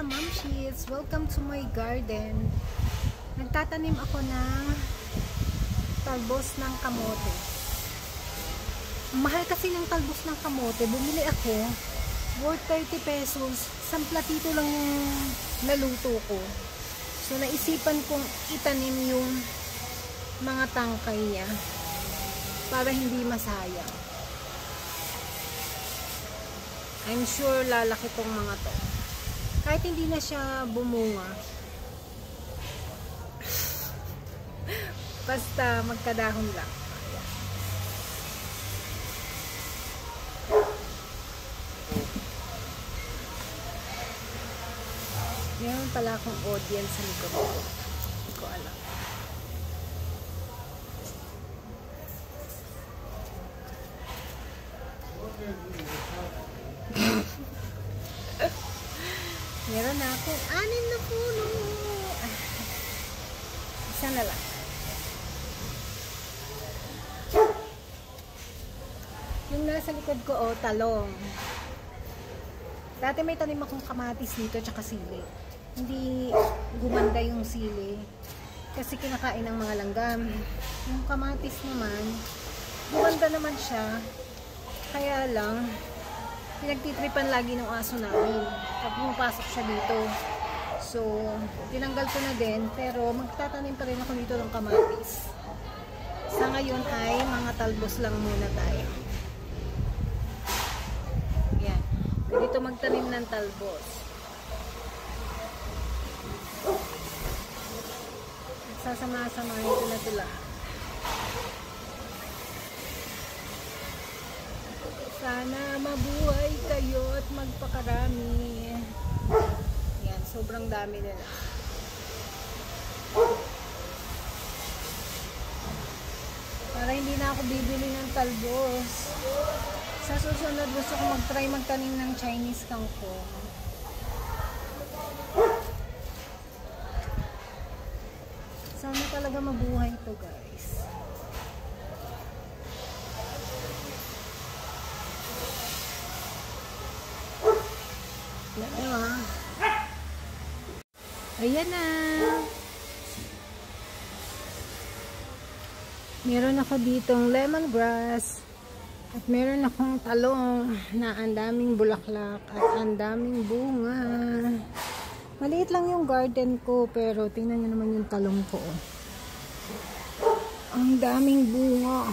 mga mamshits! Welcome to my garden. Nagtatanim ako ng talbos ng kamote. Mahal kasi ng talbos ng kamote. Bumili ako worth 30 pesos. Isang platito lang yung naluto ko. So naisipan kong itanim yung mga tangkay niya para hindi masayang. I'm sure lalaki tong mga to. Kahit hindi na siya bumunga. Basta magkadahon lang. Meron pala akong audience sa likod ko. Hindi ko alam. Meron na akong 6 na puno. Isa na lang. Yung nasa likod ko, talong. Dati may tanim akong kamatis dito tsaka sili. Hindi gumanda yung sili kasi kinakain ng mga langgam. Yung kamatis naman, gumanda naman siya. Kaya lang, pinagtitripan lagi ng aso namin pag pumapasok siya dito. So, tinanggal ko na din, pero magtatanim pa rin ako dito ng kamatis. Sa ngayon ay mga talbos lang muna tayo. Yan. Dito magtanim ng talbos. Sasama-samahin ko na ito lang. Sana mabuhay kayo at magpakarami. Yan, sobrang dami nila. Para hindi na ako bibili ng talbos. Sa susunod gusto ko mag-try magtanim ng Chinese kangkong. Sana talaga mabuhay ito, guys. Ayan na. Meron ako ditong lemongrass. At meron akong talong na ang daming bulaklak at ang daming bunga. Maliit lang yung garden ko, pero tingnan nyo naman yung talong ko. Ang daming bunga.